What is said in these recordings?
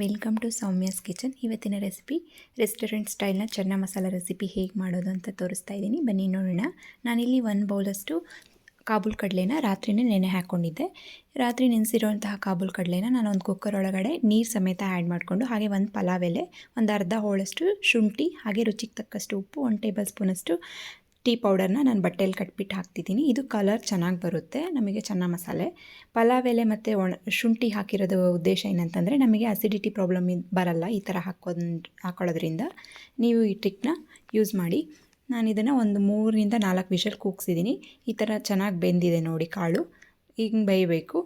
Welcome to Soumya's kitchen. ಇವತ್ತಿನ recipe restaurant ಸ್ಟೈಲ್ನ chana masala recipe ಹೇಗೆ ಮಾಡೋದು ಅಂತ ತೋರಿಸ್ತಾ ಇದ್ದೀನಿ. ಬನ್ನಿ ನೋಡೋಣ. ನಾನಿಲ್ಲಿ 1 ಬೌಲಷ್ಟು ಕಾಬೂಲ್ ಕಡಲೆನ ರಾತ್ರಿನೇ ನೆನೆ ಹಾಕ್ಕೊಂಡಿದ್ದೆ. ರಾತ್ರಿ ನೆನೆಸಿರುವಂತಹ ಕಾಬೂಲ್ ಕಡಲೆನ ನಾನು ಒಂದು ಕುಕ್ಕರ್ ಒಳಗಡೆ ನೀರು ಸಮೇತ ಆ್ಯಡ್ ಮಾಡಿಕೊಂಡು, ಹಾಗೆ ಒಂದು ಪಲಾವ್ ಎಲೆ, ಒಂದು ಅರ್ಧ ಹೋಳಷ್ಟು ಶುಂಠಿ, ಹಾಗೆ ರುಚಿಗೆ ತಕ್ಕಷ್ಟು ಉಪ್ಪು, 1 ಟೇಬಲ್ ಸ್ಪೂನಷ್ಟು ಟೀ ಪೌಡರ್ನ ನಾನು ಬಟ್ಟೆಯಲ್ಲಿ ಕಟ್ಬಿಟ್ಟು ಹಾಕ್ತಿದ್ದೀನಿ. ಇದು ಕಲರ್ ಚೆನ್ನಾಗಿ ಬರುತ್ತೆ ನಮಗೆ ಚೆನ್ನ ಮಸಾಲೆ. ಪಲಾವ್ ಎಲೆ ಮತ್ತು ಶುಂಠಿ ಹಾಕಿರೋದು ಉದ್ದೇಶ ಏನಂತಂದರೆ ನಮಗೆ ಅಸಿಡಿಟಿ ಪ್ರಾಬ್ಲಮ್ ಬರಲ್ಲ ಈ ಥರ ಹಾಕೊಳ್ಳೋದ್ರಿಂದ. ನೀವು ಈ ಟ್ರಿಕ್ನ ಯೂಸ್ ಮಾಡಿ. ನಾನು ಇದನ್ನು ಒಂದು 3 ರಿಂದ 4 ವಿಷಲ್ ಕೂಗ್ಸಿದ್ದೀನಿ. ಈ ಥರ ಚೆನ್ನಾಗಿ ಬೆಂದಿದೆ ನೋಡಿ ಕಾಳು. ಹಿಂಗೆ ಬೇಯಬೇಕು.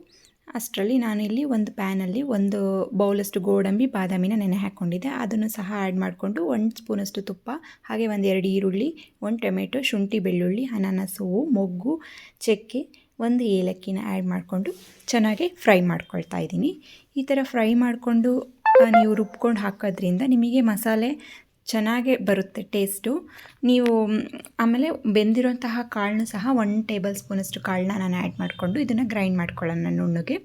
ಅಷ್ಟರಲ್ಲಿ ನಾನಿಲ್ಲಿ ಒಂದು ಪ್ಯಾನಲ್ಲಿ 1 ಬೌಲಷ್ಟು ಗೋಡಂಬಿ ಬಾದಾಮಿನ ನೆನೆ ಹಾಕ್ಕೊಂಡಿದ್ದೆ. ಅದನ್ನು ಸಹ ಆ್ಯಡ್ ಮಾಡಿಕೊಂಡು 1 ಸ್ಪೂನಷ್ಟು ತುಪ್ಪ, ಹಾಗೆ 2 ಈರುಳ್ಳಿ, 1 ಟೊಮೆಟೊ, ಶುಂಠಿ ಬೆಳ್ಳುಳ್ಳಿ, ಅನಾನಸ್ ಹೂವು, ಮೊಗ್ಗು, ಚಕ್ಕೆ, 1 ಏಲಕ್ಕಿನ ಆ್ಯಡ್ ಮಾಡಿಕೊಂಡು ಚೆನ್ನಾಗಿ ಫ್ರೈ ಮಾಡ್ಕೊಳ್ತಾ ಇದ್ದೀನಿ. ಈ ಥರ ಫ್ರೈ ಮಾಡಿಕೊಂಡು ನೀವು ರುಬ್ಕೊಂಡು ಹಾಕೋದ್ರಿಂದ ನಿಮಗೆ ಮಸಾಲೆ ಚೆನ್ನಾಗೇ ಬರುತ್ತೆ ಟೇಸ್ಟು. ನೀವು ಆಮೇಲೆ ಬೆಂದಿರೋಂತಹ ಕಾಳನ್ನು ಸಹ 1 ಟೇಬಲ್ ಸ್ಪೂನಷ್ಟು ಕಾಳನ್ನ ನಾನು ಆ್ಯಡ್ ಮಾಡಿಕೊಂಡು ಇದನ್ನು ಗ್ರೈಂಡ್ ಮಾಡ್ಕೊಳ್ಳೋಣ ನುಣ್ಣಗೆ.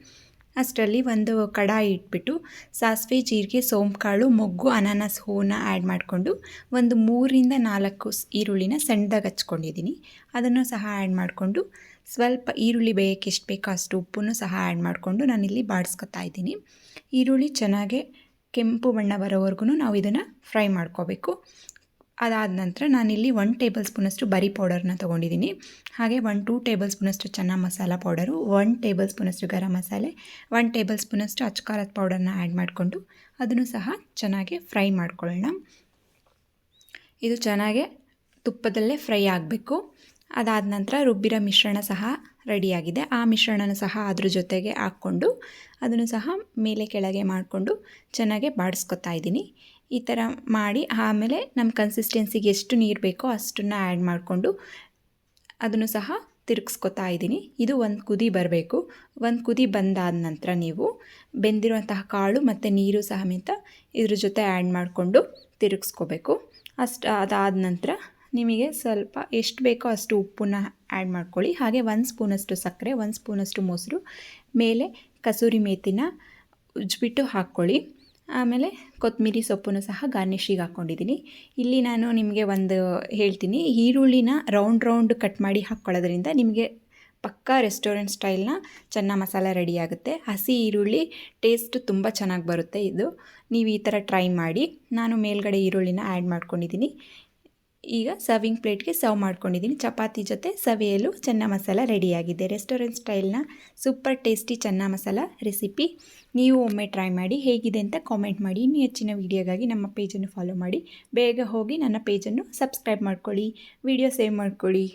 ಅಷ್ಟರಲ್ಲಿ ಒಂದು ಕಡಾಯಿ ಇಟ್ಬಿಟ್ಟು ಸಾಸಿವೆ, ಜೀರಿಗೆ, ಸೋಂಪುಕಾಳು, ಮೊಗ್ಗು, ಅನಾನಸ್ ಹೂವನ್ನ ಆ್ಯಡ್ ಮಾಡಿಕೊಂಡು 3 ರಿಂದ 4 ಈರುಳ್ಳಿನ ಸಣ್ಣದಾಗಿ ಹಚ್ಕೊಂಡಿದ್ದೀನಿ. ಅದನ್ನು ಸಹ ಆ್ಯಡ್ ಮಾಡಿಕೊಂಡು ಸ್ವಲ್ಪ ಈರುಳ್ಳಿ ಬೇಯೋಕ್ಕೆ ಎಷ್ಟು ಬೇಕೋ ಅಷ್ಟು ಉಪ್ಪನ್ನು ಸಹ ಆ್ಯಡ್ ಮಾಡಿಕೊಂಡು ನಾನಿಲ್ಲಿ ಬಾಡಿಸ್ಕೊತಾ ಇದ್ದೀನಿ. ಈರುಳ್ಳಿ ಚೆನ್ನಾಗೆ ಕೆಂಪು ಬಣ್ಣ ಬರೋವರೆಗೂ ನಾವು ಇದನ್ನು ಫ್ರೈ ಮಾಡ್ಕೋಬೇಕು. ಅದಾದ ನಂತರ ನಾನಿಲ್ಲಿ 1 ಟೇಬಲ್ ಸ್ಪೂನಷ್ಟು ಬರೀ ಪೌಡರ್ನ ತೊಗೊಂಡಿದ್ದೀನಿ. ಹಾಗೆ 2 ಟೇಬಲ್ ಸ್ಪೂನಷ್ಟು ಚೆನ್ನ ಮಸಾಲ ಪೌಡರು, 1 ಟೇಬಲ್ ಸ್ಪೂನಷ್ಟು ಗರಂ ಮಸಾಲೆ, 1 ಟೇಬಲ್ ಸ್ಪೂನಷ್ಟು ಅಚ್ಕಾರದ ಪೌಡರ್ನ ಆ್ಯಡ್ ಮಾಡಿಕೊಂಡು ಅದನ್ನು ಸಹ ಚೆನ್ನಾಗಿ ಫ್ರೈ ಮಾಡ್ಕೊಳ್ಳೋಣ. ಇದು ಚೆನ್ನಾಗೆ ತುಪ್ಪದಲ್ಲೇ ಫ್ರೈ ಆಗಬೇಕು. ಅದಾದ ನಂತರ ರುಬ್ಬಿರೋ ಮಿಶ್ರಣ ಸಹ ರೆಡಿಯಾಗಿದೆ. ಆ ಮಿಶ್ರಣನ ಸಹ ಅದ್ರ ಜೊತೆಗೆ ಹಾಕ್ಕೊಂಡು ಅದನ್ನು ಸಹ ಮೇಲೆ ಕೆಳಗೆ ಮಾಡಿಕೊಂಡು ಚೆನ್ನಾಗೆ ಬಾಡಿಸ್ಕೊತಾ ಇದ್ದೀನಿ. ಈ ಥರ ಮಾಡಿ ಆಮೇಲೆ ನಮ್ಮ ಕನ್ಸಿಸ್ಟೆನ್ಸಿಗೆ ಎಷ್ಟು ನೀರು ಬೇಕೋ ಅಷ್ಟನ್ನು ಆ್ಯಡ್ ಮಾಡಿಕೊಂಡು ಅದನ್ನು ಸಹ ತಿರುಗಿಸ್ಕೊತಾ ಇದ್ದೀನಿ. ಇದು ಒಂದು ಕುದಿ ಬರಬೇಕು. ಒಂದು ಕುದಿ ಬಂದಾದ ನಂತರ ನೀವು ಬೆಂದಿರುವಂತಹ ಕಾಳು ಮತ್ತು ನೀರು ಸಮೇತ ಇದ್ರ ಜೊತೆ ಆ್ಯಡ್ ಮಾಡಿಕೊಂಡು ತಿರುಗಿಸ್ಕೋಬೇಕು. ಅದಾದ ನಂತರ ನಿಮಗೆ ಸ್ವಲ್ಪ ಎಷ್ಟು ಬೇಕೋ ಅಷ್ಟು ಉಪ್ಪನ್ನ ಆ್ಯಡ್ ಮಾಡ್ಕೊಳ್ಳಿ. ಹಾಗೆ 1 ಸ್ಪೂನಷ್ಟು ಸಕ್ಕರೆ, 1 ಸ್ಪೂನಷ್ಟು ಮೊಸರು, ಮೇಲೆ ಕಸೂರಿ ಮೇಥಿನ ಉಜ್ಜಿಬಿಟ್ಟು ಹಾಕ್ಕೊಳ್ಳಿ. ಆಮೇಲೆ ಕೊತ್ತಂಬರಿ ಸೊಪ್ಪನ್ನು ಸಹ ಗಾರ್ನಿಷಿಗೆ ಹಾಕ್ಕೊಂಡಿದ್ದೀನಿ. ಇಲ್ಲಿ ನಾನು ನಿಮಗೆ ಒಂದು ಹೇಳ್ತೀನಿ, ಈರುಳ್ಳಿನ ರೌಂಡ್ ಕಟ್ ಮಾಡಿ ಹಾಕ್ಕೊಳ್ಳೋದ್ರಿಂದ ನಿಮಗೆ ಪಕ್ಕಾ ರೆಸ್ಟೋರೆಂಟ್ ಸ್ಟೈಲ್ನ ಚೆನ್ನ ಮಸಾಲ ರೆಡಿಯಾಗುತ್ತೆ. ಹಸಿ ಈರುಳ್ಳಿ ಟೇಸ್ಟ್ ತುಂಬ ಚೆನ್ನಾಗಿ ಬರುತ್ತೆ. ಇದು ನೀವು ಈ ಥರ ಟ್ರೈ ಮಾಡಿ. ನಾನು ಮೇಲ್ಗಡೆ ಈರುಳ್ಳಿನ ಆ್ಯಡ್ ಮಾಡ್ಕೊಂಡಿದ್ದೀನಿ. ಈಗ ಸರ್ವಿಂಗ್ ಪ್ಲೇಟ್ಗೆ ಸರ್ವ್ ಮಾಡ್ಕೊಂಡಿದ್ದೀನಿ. ಚಪಾತಿ ಜೊತೆ ಸವಿಯಲು ಚೆನ್ನ ಮಸಾಲ ರೆಡಿಯಾಗಿದೆ. ರೆಸ್ಟೋರೆಂಟ್ ಸ್ಟೈಲ್ನ ಸೂಪರ್ ಟೇಸ್ಟಿ ಚೆನ್ನ ಮಸಾಲ ರೆಸಿಪಿ ನೀವು ಒಮ್ಮೆ ಟ್ರೈ ಮಾಡಿ. ಹೇಗಿದೆ ಅಂತ ಕಾಮೆಂಟ್ ಮಾಡಿ. ಇನ್ನೂ ಹೆಚ್ಚಿನ ವೀಡಿಯೋಗಾಗಿ ನಮ್ಮ ಪೇಜನ್ನು ಫಾಲೋ ಮಾಡಿ. ಬೇಗ ಹೋಗಿ ನನ್ನ ಪೇಜನ್ನು ಸಬ್ಸ್ಕ್ರೈಬ್ ಮಾಡ್ಕೊಳ್ಳಿ, ವಿಡಿಯೋ ಸೇವ್ ಮಾಡ್ಕೊಳ್ಳಿ.